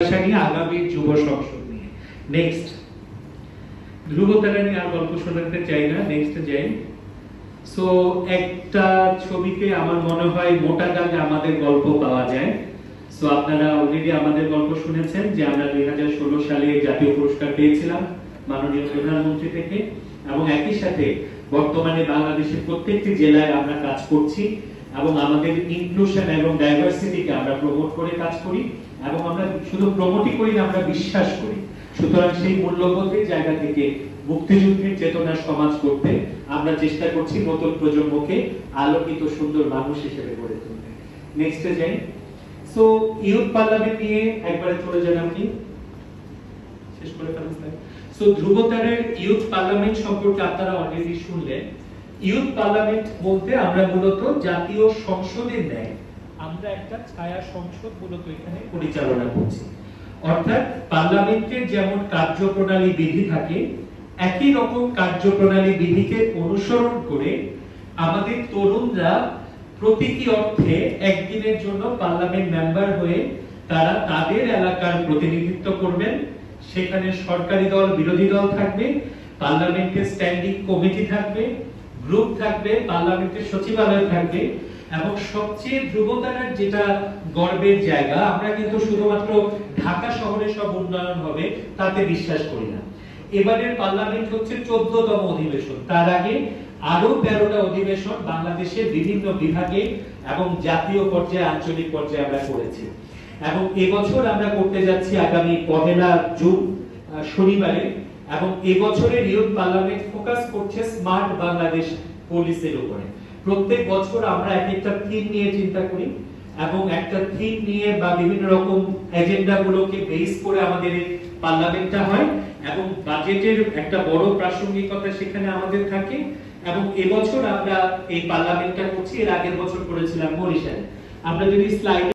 আগামী যুব সংসদ নিয়ে নেক্সট ধ্রুবতারা নিয়ে আর গল্প শোনাতে চাই না, নেক্সট যাই। সো একটা ছবিতে আমার মনে হয় মোটা দাগে আমাদের গল্প পাওয়া যায়। সো আপনারা অলরেডি আমাদের গল্প শুনেছেন যে আমরা 2016 সালে জাতীয় পুরস্কার পেয়েছিলাম মাননীয় প্রধানমন্ত্রী থেকে, এবং একই সাথে বর্তমানে বাংলাদেশের প্রত্যেকটি জেলায় আমরা কাজ করছি এবং আমাদের ইনক্লুশন এবং ডাইভার্সিটিকে আমরা প্রমোট করে কাজ করি, এবং আমরা শুধু প্রমোটই করি না, আমরা বিশ্বাস করি। সুতরাং সেই মূল্যবোধের জায়গা থেকে মুক্তিযুদ্ধের চেতনা সমাজ করতে আমরা চেষ্টা করছি নতুন প্রজন্মকে আলোকিত সুন্দর মানুষ হিসেবে গড়ে তুলতে। নেক্সটে যাই। সো ইউথ পার্লামেন্ট নিয়ে একবারে চলে যান, আপনি শেষ করে ফেলেন। সো ধ্রুবতারের ইউথ পার্লামেন্ট সম্পর্কে আপনারা অলরেডি শুনলেন। ইউথ পার্লামেন্ট বলতে আমরা মূলত জাতীয় সংসদের ন্যায় আমরা একটা ছায়া সংসদ মূলত এখানে পরিচালনা করছি। অর্থাৎ পার্লামেন্টের যেমন কার্যপ্রণালী বিধি থাকে, একই রকম কার্যপ্রণালী বিধিকে অনুসরণ করে আমাদের তরুণরা প্রতীকী অর্থে একদিনের জন্য পার্লামেন্ট মেম্বার হয়ে তারা তাদের এলাকার প্রতিনিধিত্ব করবেন। সেখানে সরকারি দল বিরোধী দল থাকবে, পার্লামেন্টের স্ট্যান্ডিং কমিটি থাকবে, গ্রুপ থাকবে, পার্লামেন্টের সচিবালয় থাকবে। এবং সবচেয়ে ধ্রুবতারার যেটা গর্বের জায়গা, আমরা কিন্তু শুধুমাত্র ঢাকা শহরে সব উন্নয়ন হবে তাতে বিশ্বাস করি না। এবারের পার্লামেন্ট হচ্ছে 14তম অধিবেশন, তার আগে আরো 13টা অধিবেশন বাংলাদেশের বিভিন্ন বিভাগে এবং জাতীয় পর্যায়ে আঞ্চলিক পর্যায়ে আমরা করেছি। এবং এবছর আমরা করতে যাচ্ছি আগামী 1 জুন শনিবারে। এবং এবছরের ইউথ পার্লামেন্ট ফোকাস করছে স্মার্ট বাংলাদেশ পলিসির উপরে। প্রত্যেক বছর আমরা একটা থিম নিয়ে চিন্তা করি এবং একটা থিম নিয়ে বা বিভিন্ন রকম এজেন্ডা গুলোকে বেস করে আমাদের এই পার্লামেন্টটা হয়, এবং বাজেটের একটা বড় প্রাসঙ্গিকতা সেখানে আমাদের থাকে। এবং এবছর আমরা এই পার্লামেন্টটা করছি, এর আগের বছর করেছিলাম বরিশালে। আমরা যদি স্লাইড